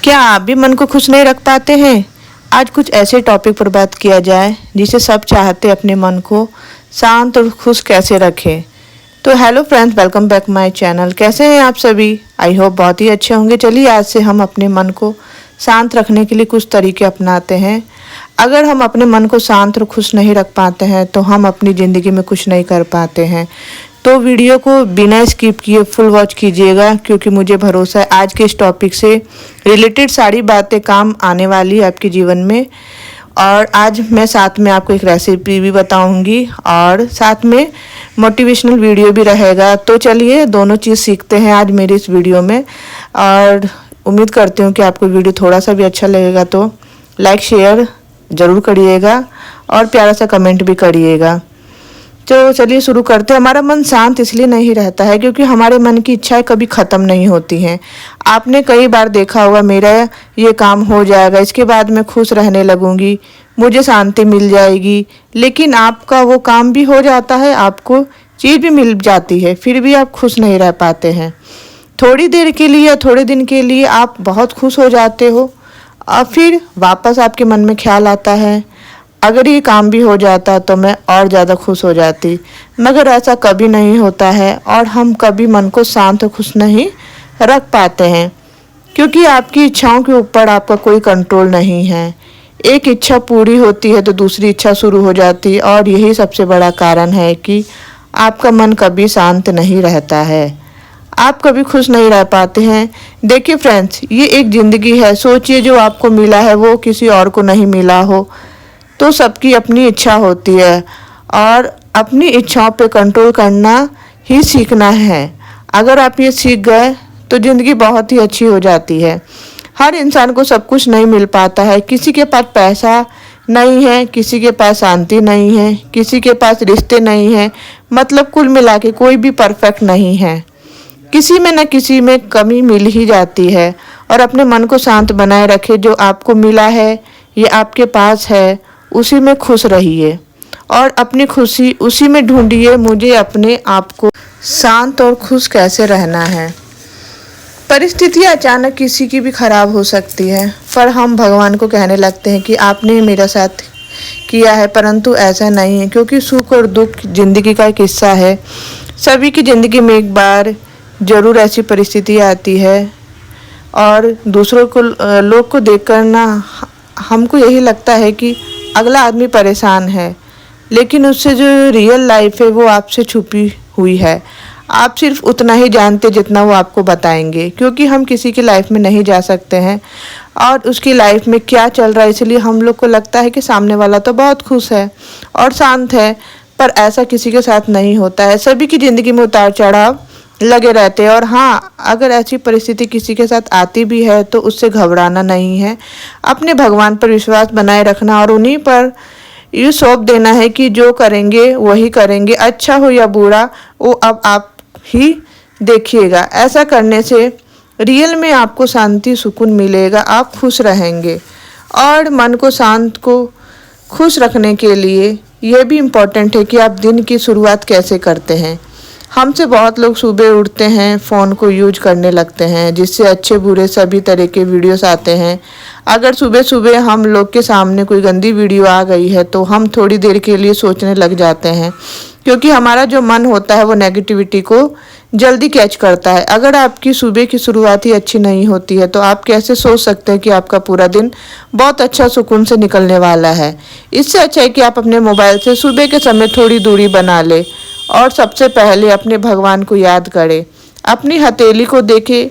क्या आप भी मन को खुश नहीं रख पाते हैं? आज कुछ ऐसे टॉपिक पर बात किया जाए जिसे सब चाहते अपने मन को शांत और खुश कैसे रखें। तो hello friends, welcome back my channel. कैसे हैं आप सभी? आई होप बहुत ही अच्छे होंगे। चलिए आज से हम अपने मन को शांत रखने के लिए कुछ तरीके अपनाते हैं। अगर हम अपने मन को शांत और खुश नहीं रख पाते हैं तो हम अपनी ज़िंदगी में कुछ नहीं कर पाते हैं। तो वीडियो को बिना स्किप किए फुल वॉच कीजिएगा, क्योंकि मुझे भरोसा है आज के इस टॉपिक से रिलेटेड सारी बातें काम आने वाली है आपके जीवन में। और आज मैं साथ में आपको एक रेसिपी भी बताऊंगी और साथ में मोटिवेशनल वीडियो भी रहेगा। तो चलिए दोनों चीज़ सीखते हैं आज मेरी इस वीडियो में। और उम्मीद करती हूँ कि आपको वीडियो थोड़ा सा भी अच्छा लगेगा तो लाइक शेयर ज़रूर करिएगा और प्यारा सा कमेंट भी करिएगा। तो चलिए शुरू करते हैं। हमारा मन शांत इसलिए नहीं रहता है क्योंकि हमारे मन की इच्छाएं कभी ख़त्म नहीं होती हैं। आपने कई बार देखा होगा, मेरा ये काम हो जाएगा, इसके बाद मैं खुश रहने लगूंगी, मुझे शांति मिल जाएगी। लेकिन आपका वो काम भी हो जाता है, आपको चीज़ भी मिल जाती है, फिर भी आप खुश नहीं रह पाते हैं। थोड़ी देर के लिए या थोड़े दिन के लिए आप बहुत खुश हो जाते हो और फिर वापस आपके मन में ख्याल आता है, अगर ये काम भी हो जाता तो मैं और ज़्यादा खुश हो जाती। मगर ऐसा कभी नहीं होता है और हम कभी मन को शांत और खुश नहीं रख पाते हैं क्योंकि आपकी इच्छाओं के ऊपर आपका कोई कंट्रोल नहीं है। एक इच्छा पूरी होती है तो दूसरी इच्छा शुरू हो जाती, और यही सबसे बड़ा कारण है कि आपका मन कभी शांत नहीं रहता है, आप कभी खुश नहीं रह पाते हैं। देखिए फ्रेंड्स, ये एक ज़िंदगी है। सोचिए जो आपको मिला है वो किसी और को नहीं मिला हो, तो सबकी अपनी इच्छा होती है और अपनी इच्छाओं पे कंट्रोल करना ही सीखना है। अगर आप ये सीख गए तो ज़िंदगी बहुत ही अच्छी हो जाती है। हर इंसान को सब कुछ नहीं मिल पाता है। किसी के पास पैसा नहीं है, किसी के पास शांति नहीं है, किसी के पास रिश्ते नहीं है। मतलब कुल मिला के कोई भी परफेक्ट नहीं है। किसी में न किसी में कमी मिल ही जाती है। और अपने मन को शांत बनाए रखे। जो आपको मिला है, ये आपके पास है, उसी में खुश रहिए और अपनी खुशी उसी में ढूंढिए। मुझे अपने आप को शांत और खुश कैसे रहना है। परिस्थितियाँ अचानक किसी की भी खराब हो सकती है, पर हम भगवान को कहने लगते हैं कि आपने मेरा साथ किया है, परंतु ऐसा नहीं है क्योंकि सुख और दुख जिंदगी का एक हिस्सा है। सभी की ज़िंदगी में एक बार ज़रूर ऐसी परिस्थिति आती है और दूसरों को लोग को देखकर ना हमको यही लगता है कि अगला आदमी परेशान है, लेकिन उससे जो रियल लाइफ है वो आपसे छुपी हुई है। आप सिर्फ उतना ही जानते जितना वो आपको बताएंगे, क्योंकि हम किसी की लाइफ में नहीं जा सकते हैं और उसकी लाइफ में क्या चल रहा है, इसलिए हम लोग को लगता है कि सामने वाला तो बहुत खुश है और शांत है, पर ऐसा किसी के साथ नहीं होता है। सभी की ज़िंदगी में उतार चढ़ाव लगे रहते हैं। और हाँ, अगर ऐसी परिस्थिति किसी के साथ आती भी है तो उससे घबराना नहीं है। अपने भगवान पर विश्वास बनाए रखना और उन्हीं पर ये सौंप देना है कि जो करेंगे वही करेंगे, अच्छा हो या बुरा वो अब आप ही देखिएगा। ऐसा करने से रियल में आपको शांति सुकून मिलेगा, आप खुश रहेंगे। और मन को शांत को खुश रखने के लिए यह भी इम्पोर्टेंट है कि आप दिन की शुरुआत कैसे करते हैं। हमसे बहुत लोग सुबह उठते हैं, फ़ोन को यूज करने लगते हैं, जिससे अच्छे बुरे सभी तरह के वीडियोस आते हैं। अगर सुबह सुबह हम लोग के सामने कोई गंदी वीडियो आ गई है तो हम थोड़ी देर के लिए सोचने लग जाते हैं, क्योंकि हमारा जो मन होता है वो नेगेटिविटी को जल्दी कैच करता है। अगर आपकी सुबह की शुरुआत ही अच्छी नहीं होती है तो आप कैसे सोच सकते हैं कि आपका पूरा दिन बहुत अच्छा सुकून से निकलने वाला है। इससे अच्छा है कि आप अपने मोबाइल से सुबह के समय थोड़ी दूरी बना ले और सबसे पहले अपने भगवान को याद करें। अपनी हथेली को देखें,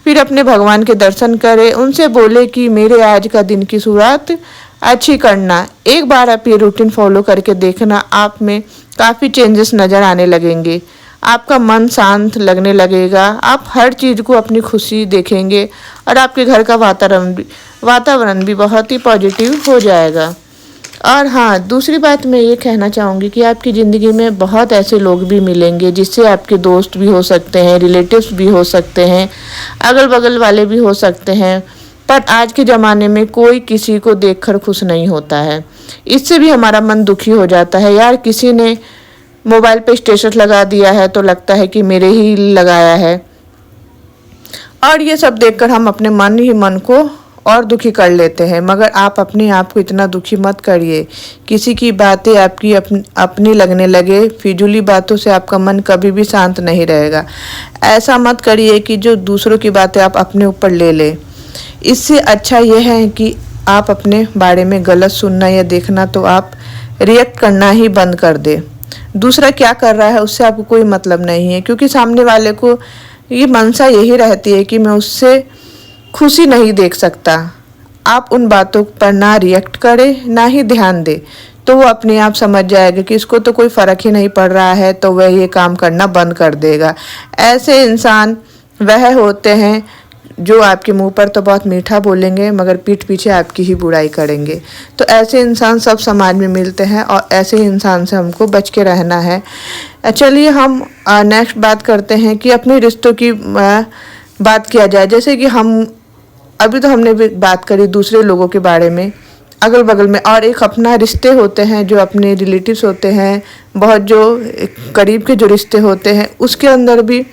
फिर अपने भगवान के दर्शन करें, उनसे बोले कि मेरे आज का दिन की शुरुआत अच्छी करना। एक बार आप ये रूटीन फॉलो करके देखना, आप में काफ़ी चेंजेस नज़र आने लगेंगे। आपका मन शांत लगने लगेगा, आप हर चीज़ को अपनी खुशी देखेंगे और आपके घर का वातावरण भी बहुत ही पॉजिटिव हो जाएगा। और हाँ, दूसरी बात मैं ये कहना चाहूँगी कि आपकी ज़िंदगी में बहुत ऐसे लोग भी मिलेंगे जिससे आपके दोस्त भी हो सकते हैं, रिलेटिव्स भी हो सकते हैं, अगल बगल वाले भी हो सकते हैं, पर आज के ज़माने में कोई किसी को देखकर खुश नहीं होता है। इससे भी हमारा मन दुखी हो जाता है। यार, किसी ने मोबाइल पे स्टेटस लगा दिया है तो लगता है कि मेरे ही लगाया है, और ये सब देखकर हम अपने मन ही मन को और दुखी कर लेते हैं। मगर आप अपने आप को इतना दुखी मत करिए। किसी की बातें आपकी अपनी लगने लगे, फिजूली बातों से आपका मन कभी भी शांत नहीं रहेगा। ऐसा मत करिए कि जो दूसरों की बातें आप अपने ऊपर ले लें। इससे अच्छा यह है कि आप अपने बारे में गलत सुनना या देखना तो आप रिएक्ट करना ही बंद कर दे। दूसरा क्या कर रहा है उससे आपको कोई मतलब नहीं है, क्योंकि सामने वाले को ये मनसा यही रहती है कि मैं उससे खुशी नहीं देख सकता। आप उन बातों पर ना रिएक्ट करें, ना ही ध्यान दे, तो वो अपने आप समझ जाएगा कि इसको तो कोई फ़र्क ही नहीं पड़ रहा है, तो वह ये काम करना बंद कर देगा। ऐसे इंसान वह होते हैं जो आपके मुंह पर तो बहुत मीठा बोलेंगे मगर पीठ पीछे आपकी ही बुराई करेंगे। तो ऐसे इंसान सब समाज में मिलते हैं और ऐसे इंसान से हमको बच के रहना है। चलिए हम नेक्स्ट बात करते हैं कि अपने रिश्तों की बात किया जाए। जैसे कि अभी तो हमने भी बात करी दूसरे लोगों के बारे में, अगल बगल में, और एक अपना रिश्ते होते हैं जो अपने रिलेटिव्स होते हैं, बहुत जो करीब के जो रिश्ते होते हैं, उसके अंदर भी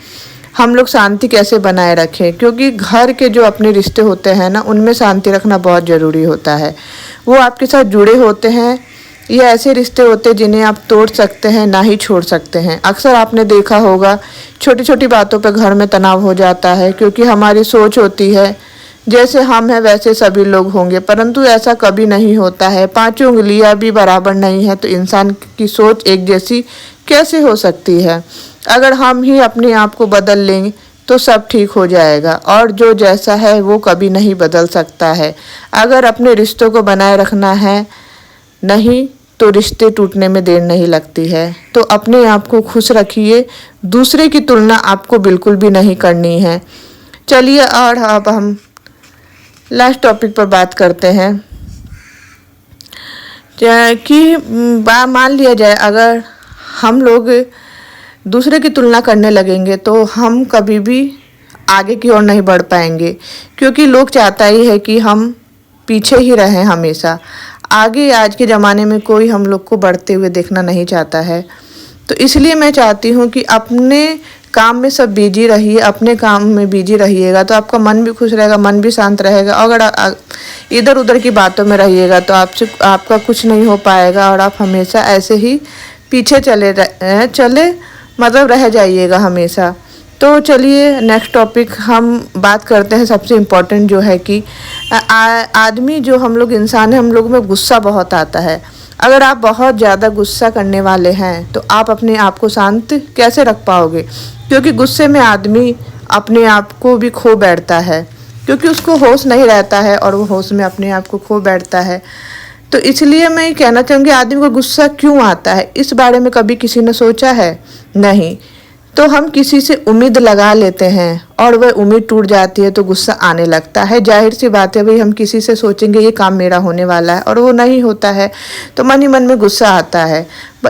हम लोग शांति कैसे बनाए रखें। क्योंकि घर के जो अपने रिश्ते होते हैं ना, उनमें शांति रखना बहुत ज़रूरी होता है। वो आपके साथ जुड़े होते हैं। ये ऐसे रिश्ते होते हैं जिन्हें आप तोड़ सकते हैं, ना ही छोड़ सकते हैं। अक्सर आपने देखा होगा छोटी छोटी बातों पर घर में तनाव हो जाता है, क्योंकि हमारी सोच होती है जैसे हम हैं वैसे सभी लोग होंगे, परंतु ऐसा कभी नहीं होता है। पांचों उंगलियां भी बराबर नहीं है तो इंसान की सोच एक जैसी कैसे हो सकती है। अगर हम ही अपने आप को बदल लेंगे तो सब ठीक हो जाएगा, और जो जैसा है वो कभी नहीं बदल सकता है। अगर अपने रिश्तों को बनाए रखना है, नहीं तो रिश्ते टूटने में देर नहीं लगती है। तो अपने आप को खुश रखिए, दूसरे की तुलना आपको बिल्कुल भी नहीं करनी है। चलिए और अब हम लास्ट टॉपिक पर बात करते हैं कि मान लिया जाए अगर हम लोग दूसरे की तुलना करने लगेंगे तो हम कभी भी आगे की ओर नहीं बढ़ पाएंगे, क्योंकि लोग चाहता ही है कि हम पीछे ही रहें हमेशा। आगे आज के ज़माने में कोई हम लोग को बढ़ते हुए देखना नहीं चाहता है। तो इसलिए मैं चाहती हूँ कि अपने काम में सब बिजी रहिए, अपने काम में बिजी रहिएगा तो आपका मन भी खुश रहेगा, मन भी शांत रहेगा। अगर इधर उधर की बातों में रहिएगा तो आपका कुछ नहीं हो पाएगा और आप हमेशा ऐसे ही पीछे चले मतलब रह जाइएगा हमेशा। तो चलिए नेक्स्ट टॉपिक हम बात करते हैं। सबसे इम्पोर्टेंट जो है कि आदमी जो हम लोग इंसान है, हम लोग में गुस्सा बहुत आता है। अगर आप बहुत ज़्यादा गुस्सा करने वाले हैं तो आप अपने आप को शांत कैसे रख पाओगे, क्योंकि गुस्से में आदमी अपने आप को भी खो बैठता है, क्योंकि उसको होश नहीं रहता है और वो होश में अपने आप को खो बैठता है। तो इसलिए मैं ये कहना चाहूँगी, आदमी को गुस्सा क्यों आता है इस बारे में कभी किसी ने सोचा है? नहीं। तो हम किसी से उम्मीद लगा लेते हैं और वह उम्मीद टूट जाती है तो गुस्सा आने लगता है। जाहिर सी बात है भाई, हम किसी से सोचेंगे ये काम मेरा होने वाला है और वो नहीं होता है तो मन ही मन में गुस्सा आता है।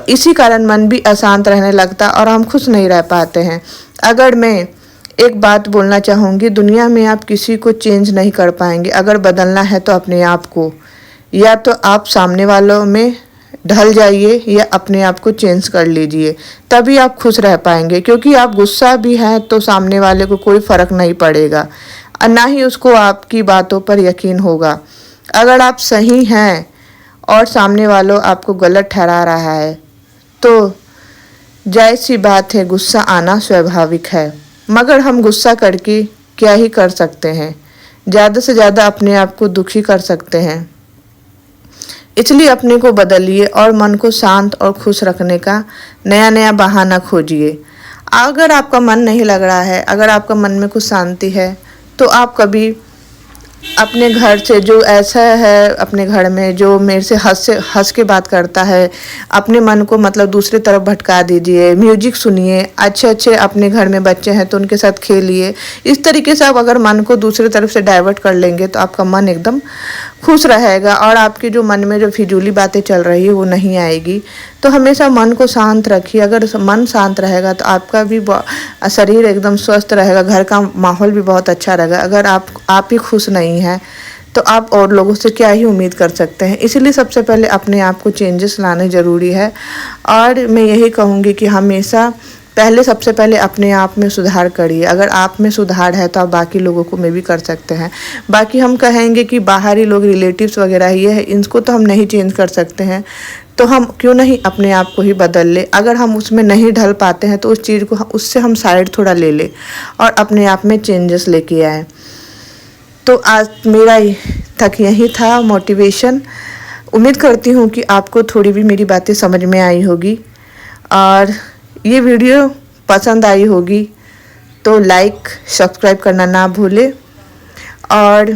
इसी कारण मन भी अशांत रहने लगता और हम खुश नहीं रह पाते हैं। अगर मैं एक बात बोलना चाहूँगी, दुनिया में आप किसी को चेंज नहीं कर पाएंगे। अगर बदलना है तो अपने आप को, या तो आप सामने वालों में ढल जाइए या अपने आप को चेंज कर लीजिए, तभी आप खुश रह पाएंगे। क्योंकि आप गुस्सा भी हैं तो सामने वाले को कोई फ़र्क नहीं पड़ेगा और ना ही उसको आपकी बातों पर यकीन होगा। अगर आप सही हैं और सामने वालों आपको गलत ठहरा रहा है तो जायज़ सी बात है, गुस्सा आना स्वाभाविक है। मगर हम गुस्सा करके क्या ही कर सकते हैं, ज़्यादा से ज़्यादा अपने आप को दुखी कर सकते हैं। इसलिए अपने को बदलिए और मन को शांत और खुश रखने का नया नया बहाना खोजिए। अगर आपका मन नहीं लग रहा है, अगर आपका मन में कुछ शांति है, तो आप कभी अपने घर से, जो ऐसा है अपने घर में जो मेरे से हंस के बात करता है, अपने मन को मतलब दूसरी तरफ भटका दीजिए। म्यूजिक सुनिए, अच्छे अच्छे अपने घर में बच्चे हैं तो उनके साथ खेलिए। इस तरीके से आप अगर मन को दूसरी तरफ से डाइवर्ट कर लेंगे तो आपका मन एकदम खुश रहेगा और आपके जो मन में जो फिजूली बातें चल रही है वो नहीं आएगी। तो हमेशा मन को शांत रखिए। अगर मन शांत रहेगा तो आपका भी शरीर एकदम स्वस्थ रहेगा, घर का माहौल भी बहुत अच्छा रहेगा। अगर आप ही खुश नहीं हैं तो आप और लोगों से क्या ही उम्मीद कर सकते हैं। इसीलिए सबसे पहले अपने आप को चेंजेस लाने ज़रूरी है। और मैं यही कहूँगी कि हमेशा पहले सबसे पहले अपने आप में सुधार करिए। अगर आप में सुधार है तो आप बाकी लोगों को में भी कर सकते हैं। बाकी हम कहेंगे कि बाहरी लोग, रिलेटिव्स वगैरह ये है, इनको तो हम नहीं चेंज कर सकते हैं, तो हम क्यों नहीं अपने आप को ही बदल ले। अगर हम उसमें नहीं ढल पाते हैं तो उस चीज़ को उससे हम साइड थोड़ा ले ले और अपने आप में चेंजेस लेके आए। तो आज मेरा तक यही था मोटिवेशन। उम्मीद करती हूँ कि आपको थोड़ी भी मेरी बातें समझ में आई होगी और ये वीडियो पसंद आई होगी तो लाइक सब्सक्राइब करना ना भूलें और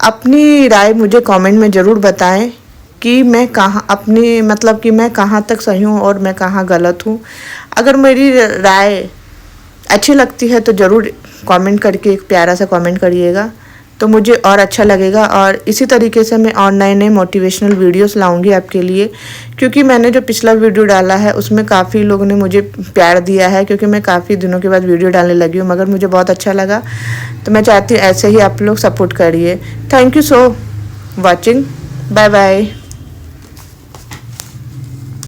अपनी राय मुझे कमेंट में ज़रूर बताएं कि मैं कहाँ अपनी मतलब कि मैं कहाँ तक सही हूँ और मैं कहाँ गलत हूँ। अगर मेरी राय अच्छी लगती है तो ज़रूर कमेंट करके एक प्यारा सा कमेंट करिएगा, तो मुझे और अच्छा लगेगा। और इसी तरीके से मैं और नए मोटिवेशनल वीडियोस लाऊंगी आपके लिए, क्योंकि मैंने जो पिछला वीडियो डाला है उसमें काफ़ी लोगों ने मुझे प्यार दिया है, क्योंकि मैं काफ़ी दिनों के बाद वीडियो डालने लगी हूँ, मगर मुझे बहुत अच्छा लगा। तो मैं चाहती हूँ ऐसे ही आप लोग सपोर्ट करिए। Thank you so watching. Bye bye.